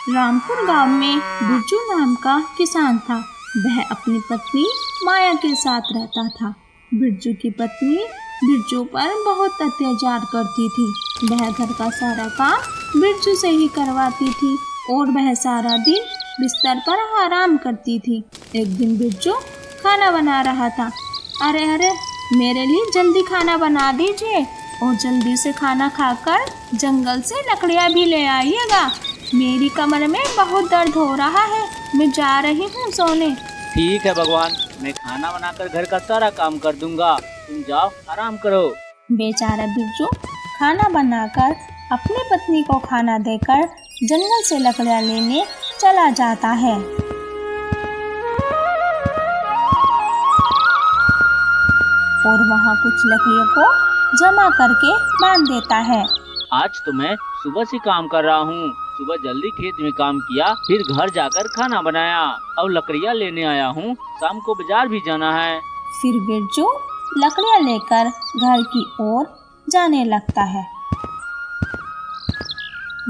रामपुर गांव में बिरजू नाम का किसान था। वह अपनी पत्नी माया के साथ रहता था। बिरजू की पत्नी बिरजू पर बहुत अत्याचार करती थी। वह घर का सारा काम बिरजू से ही करवाती थी और वह सारा दिन बिस्तर पर आराम करती थी। एक दिन बिरजू खाना बना रहा था। अरे मेरे लिए जल्दी खाना बना दीजिए और जल्दी से खाना खाकर जंगल से लकड़ियाँ भी ले आइएगा। मेरी कमर में बहुत दर्द हो रहा है, मैं जा रही हूँ सोने। ठीक है भगवान, मैं खाना बनाकर घर का सारा काम कर दूंगा, तुम जाओ आराम करो। बेचारा बिरजू खाना बनाकर अपनी पत्नी को खाना देकर जंगल से लकड़ियाँ लेने चला जाता है। और वहाँ कुछ लकड़ियों को जमा करके बांध देता है। आज तो मैं सुबह से काम कर रहा हूँ। सुबह जल्दी खेत में काम किया, फिर घर जाकर खाना बनाया, अब लकड़ियाँ लेने आया हूँ। शाम को बाजार भी जाना है। फिर बिरजू लकड़ियाँ लेकर घर की ओर जाने लगता है।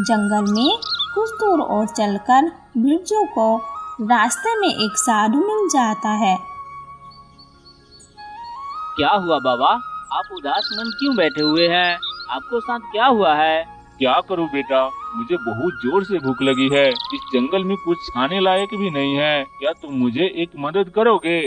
जंगल में कुछ दूर और चलकर बिरजू को रास्ते में एक साधु मिल जाता है। क्या हुआ बाबा, आप उदास मन क्यों बैठे हुए हैं? आपको साथ क्या हुआ है? क्या करूं बेटा, मुझे बहुत जोर से भूख लगी है। इस जंगल में कुछ खाने लायक भी नहीं है। क्या तुम मुझे एक मदद करोगे?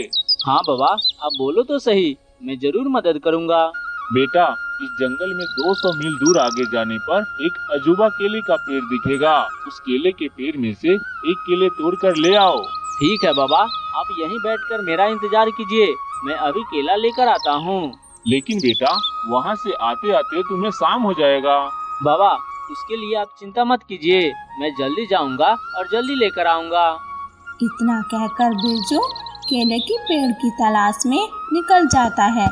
हाँ बाबा, आप बोलो तो सही, मैं जरूर मदद करूँगा। बेटा, इस जंगल में 200 मील दूर आगे जाने पर एक अजूबा केले का पेड़ दिखेगा। उस केले के पेड़ में से एक केले तोड़कर ले आओ। ठीक है बाबा, आप यहीं बैठकर मेरा इंतजार कीजिए, मैं अभी केला लेकर आता हूँ। लेकिन बेटा, वहाँ से आते आते तुम्हें शाम हो जाएगा। बाबा, उसके लिए आप चिंता मत कीजिए, मैं जल्दी जाऊंगा और जल्दी लेकर आऊंगा। इतना कहकर बिरजू केले की पेड़ की तलाश में निकल जाता है।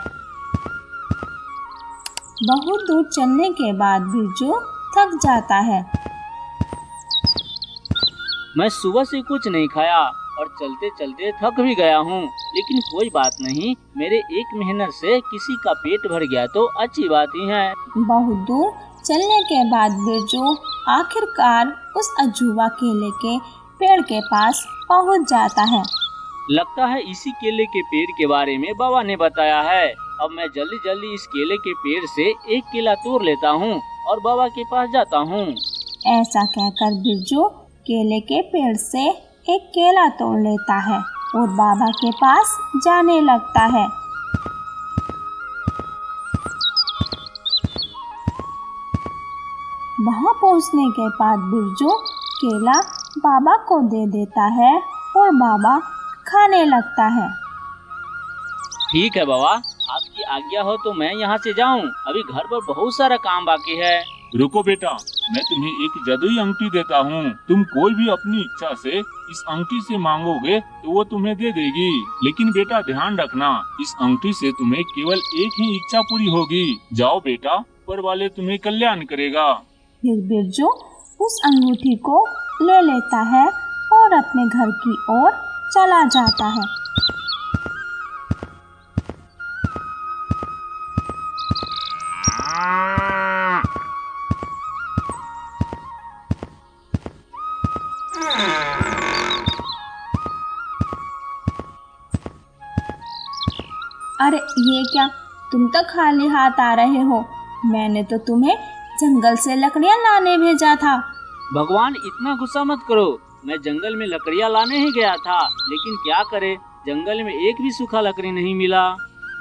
बहुत दूर चलने के बाद बिरजू थक जाता है। मैं सुबह से कुछ नहीं खाया और चलते चलते थक भी गया हूँ, लेकिन कोई बात नहीं, मेरे एक मेहनत से किसी का पेट भर गया तो अच्छी बात ही है। बहुत दूर चलने के बाद बिरजू आखिरकार उस अजूबा केले के पेड़ के पास पहुँच जाता है। लगता है इसी केले के पेड़ के बारे में बाबा ने बताया है। अब मैं जल्दी जल्दी इस केले के पेड़ से एक केला तोड़ लेता हूँ और बाबा के पास जाता हूँ। ऐसा कहकर बिरजू केले के पेड़ से एक केला तोड़ लेता है और बाबा के पास जाने लगता है। वहाँ पहुँचने के बाद बिरजू केला बाबा को दे देता है और बाबा खाने लगता है। ठीक है बाबा, आपकी आज्ञा हो तो मैं यहाँ से जाऊँ, अभी घर पर बहुत सारा काम बाकी है। रुको बेटा, मैं तुम्हें एक जादुई अंगूठी देता हूँ। तुम कोई भी अपनी इच्छा से इस अंगूठी से मांगोगे तो वो तुम्हें दे देगी। लेकिन बेटा ध्यान रखना, इस अंगूठी से तुम्हें केवल एक ही इच्छा पूरी होगी। जाओ बेटा, ऊपर वाले तुम्हें कल्याण करेगा। फिर बिरजू उस अंगूठी को ले लेता है और अपने घर की ओर चला जाता है। अरे ये क्या, तुम तो खाली हाथ आ रहे हो? मैंने तो तुम्हें जंगल से लकड़ियाँ लाने भेजा था। भगवान, इतना गुस्सा मत करो, मैं जंगल में लकड़ियाँ लाने ही गया था, लेकिन क्या करे, जंगल में एक भी सूखा लकड़ी नहीं मिला।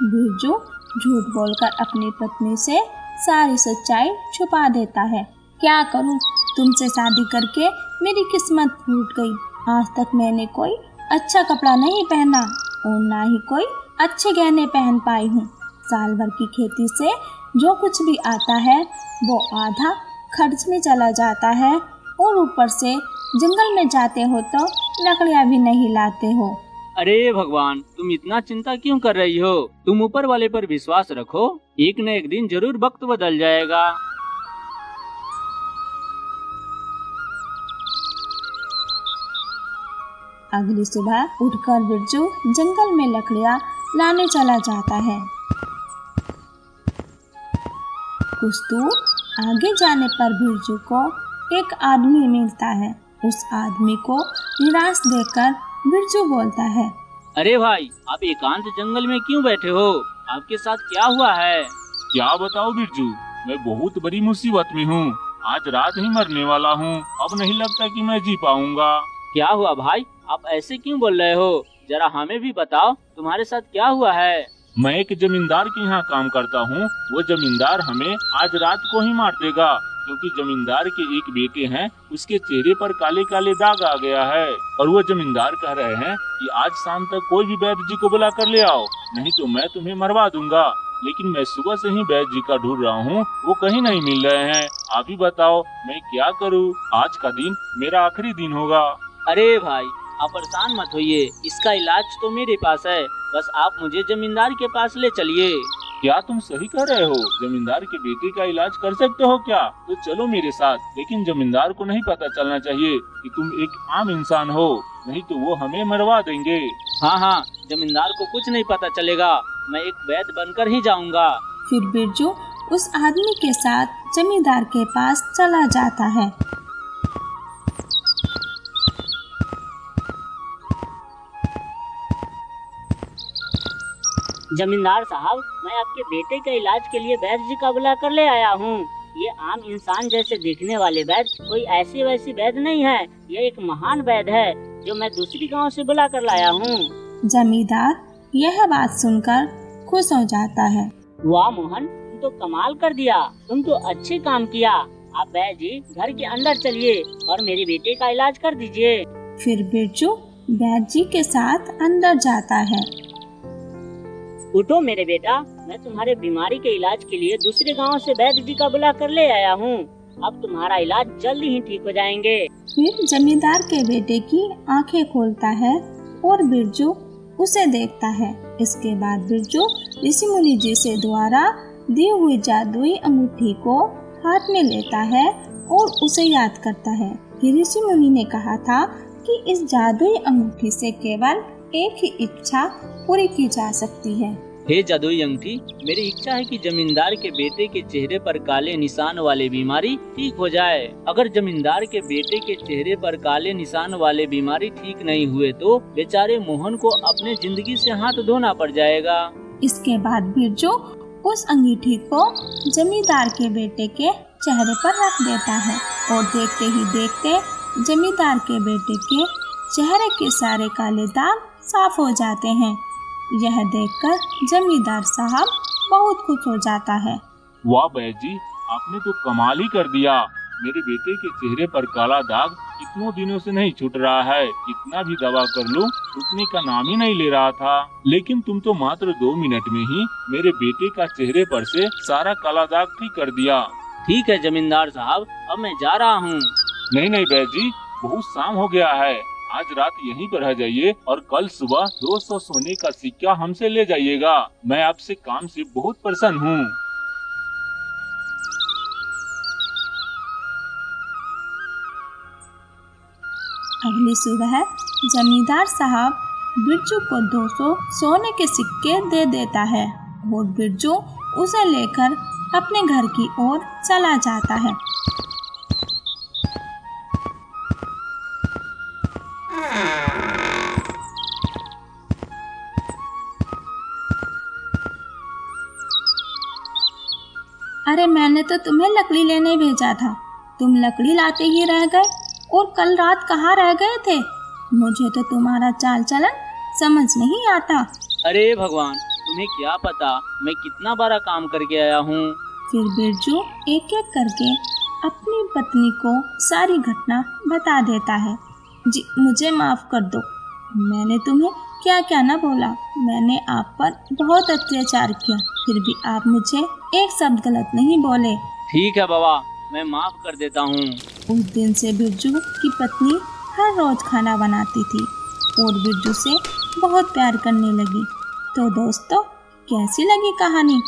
बिरजू झूठ बोलकर अपनी पत्नी से सारी सच्चाई छुपा देता है। क्या करूं, तुमसे शादी करके मेरी किस्मत फूट गई। आज तक मैंने कोई अच्छा कपड़ा नहीं पहना और ना ही कोई अच्छे गहने पहन पाई हूँ। साल भर की खेती से जो कुछ भी आता है वो आधा खर्च में चला जाता है और ऊपर से जंगल में जाते हो तो लकड़ियाँ भी नहीं लाते हो। अरे भगवान, तुम इतना चिंता क्यों कर रही हो? तुम ऊपर वाले पर विश्वास रखो, एक न एक दिन जरूर वक्त बदल जाएगा। अगली सुबह उठकर बिरजू जंगल में लकड़ियाँ लाने चला जाता है। कुछ दूर आगे जाने पर बिरजू को एक आदमी मिलता है। उस आदमी को निराश देखकर बिरजू बोलता है। अरे भाई, आप एकांत जंगल में क्यों बैठे हो? आपके साथ क्या हुआ है? क्या बताओ बिरजू, मैं बहुत बड़ी मुसीबत में हूँ। आज रात ही मरने वाला हूँ। अब नहीं लगता कि मैं जी पाऊंगा। क्या हुआ भाई? आप ऐसे क्यों बोल रहे हो? जरा हमें भी बताओ, तुम्हारे साथ क्या हुआ है? मैं एक जमींदार के यहाँ काम करता हूँ। वो जमींदार हमें आज रात को ही मार देगा, क्योंकि जमींदार के एक बेटे हैं, उसके चेहरे पर काले काले दाग आ गया है। और वो जमींदार कह रहे हैं कि आज शाम तक कोई भी वैद्य जी को बुला कर ले आओ, नहीं तो मैं तुम्हें मरवा दूंगा। लेकिन मैं सुबह से ही वैद्य जी का ढूंढ रहा हूँ, वो कहीं नहीं मिल रहे हैं। आप ही बताओ मैं क्या करूँ? आज का दिन मेरा आखिरी दिन होगा। अरे भाई, आप परेशान मत होइए, इसका इलाज तो मेरे पास है। बस आप मुझे जमींदार के पास ले चलिए। क्या तुम सही कह रहे हो? जमींदार के बेटे का इलाज कर सकते हो क्या? तो चलो मेरे साथ, लेकिन जमींदार को नहीं पता चलना चाहिए कि तुम एक आम इंसान हो, नहीं तो वो हमें मरवा देंगे। हाँ हाँ, जमींदार को कुछ नहीं पता चलेगा। मैं एक वैद्य बनकर ही जाऊंगा। फिर बिरजू उस आदमी के साथ जमींदार के पास चला जाता है। जमींदार साहब, मैं आपके बेटे के इलाज के लिए वैद्य जी का बुला कर ले आया हूँ। ये आम इंसान जैसे दिखने वाले वैद्य कोई ऐसी वैसी वैद्य नहीं है। ये एक महान वैद्य है जो मैं दूसरी गांव से बुला कर लाया हूँ। जमींदार यह बात सुनकर खुश हो जाता है। वाह मोहन, तुम तो कमाल कर दिया। तुम तो अच्छे काम किया। आप वैद्य जी घर के अंदर चलिए और मेरे बेटे का इलाज कर दीजिए। फिर बिरजू वैद्य जी के साथ अंदर जाता है। उठो मेरे बेटा, मैं तुम्हारे बीमारी के इलाज के लिए दूसरे गांव से वैद्य जी का बुला कर ले आया हूँ। अब तुम्हारा इलाज जल्दी ही ठीक हो जाएंगे। फिर जमींदार के बेटे की आंखें खोलता है और बिरजू उसे देखता है। इसके बाद बिरजू ऋषि मुनि जी से द्वारा दी हुई जादुई अंगूठी को हाथ में लेता है और उसे याद करता है कि ऋषि मुनि ने कहा था कि इस जादुई अंगूठी से केवल एक ही इच्छा पूरी की जा सकती है। हे जादुई अंगूठी, मेरी इच्छा है कि जमींदार के बेटे के चेहरे पर काले निशान वाली बीमारी ठीक हो जाए। अगर जमींदार के बेटे के चेहरे पर काले निशान वाले बीमारी ठीक नहीं हुए तो बेचारे मोहन को अपने जिंदगी से हाथ धोना पड़ जाएगा। इसके बाद बिरजू उस अंगूठी को जमींदार के बेटे के चेहरे पर रख देता है और देखते ही देखते जमींदार के बेटे के चेहरे के सारे काले दाग साफ हो जाते हैं। यह देखकर जमींदार साहब बहुत खुश हो जाता है। वाह वैद्य जी, आपने तो कमाल ही कर दिया। मेरे बेटे के चेहरे पर काला दाग कितनों दिनों से नहीं छूट रहा है। कितना भी दवा कर लूं, छूटने का नाम ही नहीं ले रहा था। लेकिन तुम तो मात्र 2 मिनट में ही मेरे बेटे का चेहरे पर से सारा काला दाग ठीक कर दिया। ठीक है जमींदार साहब, अब मैं जा रहा हूँ। नहीं नहीं वैद्य जी, बहुत शाम हो गया है। आज रात यहीं पर रह जाइए और कल सुबह 200 सोने का सिक्का हमसे ले जाइएगा। मैं आपसे काम से बहुत प्रसन्न हूँ। अगली सुबह जमींदार साहब बिरजू को 200 सोने के सिक्के दे देता है और बिरजू उसे लेकर अपने घर की ओर चला जाता है। अरे मैंने तो तुम्हें लकड़ी लेने भेजा था, तुम लकड़ी लाते ही रह गए और कल रात कहाँ रह गए थे? मुझे तो तुम्हारा चाल चलन समझ नहीं आता। अरे भगवान, तुम्हें क्या पता मैं कितना बड़ा काम करके आया हूँ। फिर बिरजू एक एक करके अपनी पत्नी को सारी घटना बता देता है। जी मुझे माफ कर दो, मैंने तुम्हें क्या क्या ना बोला। मैंने आप पर बहुत अत्याचार किया, फिर भी आप मुझे एक शब्द गलत नहीं बोले। ठीक है बाबा, मैं माफ कर देता हूँ। उस दिन से बिरजू की पत्नी हर रोज खाना बनाती थी और बिरजू से बहुत प्यार करने लगी। तो दोस्तों, कैसी लगी कहानी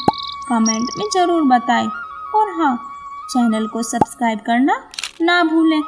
कमेंट में जरूर बताएं और हाँ, चैनल को सब्सक्राइब करना ना भूलें।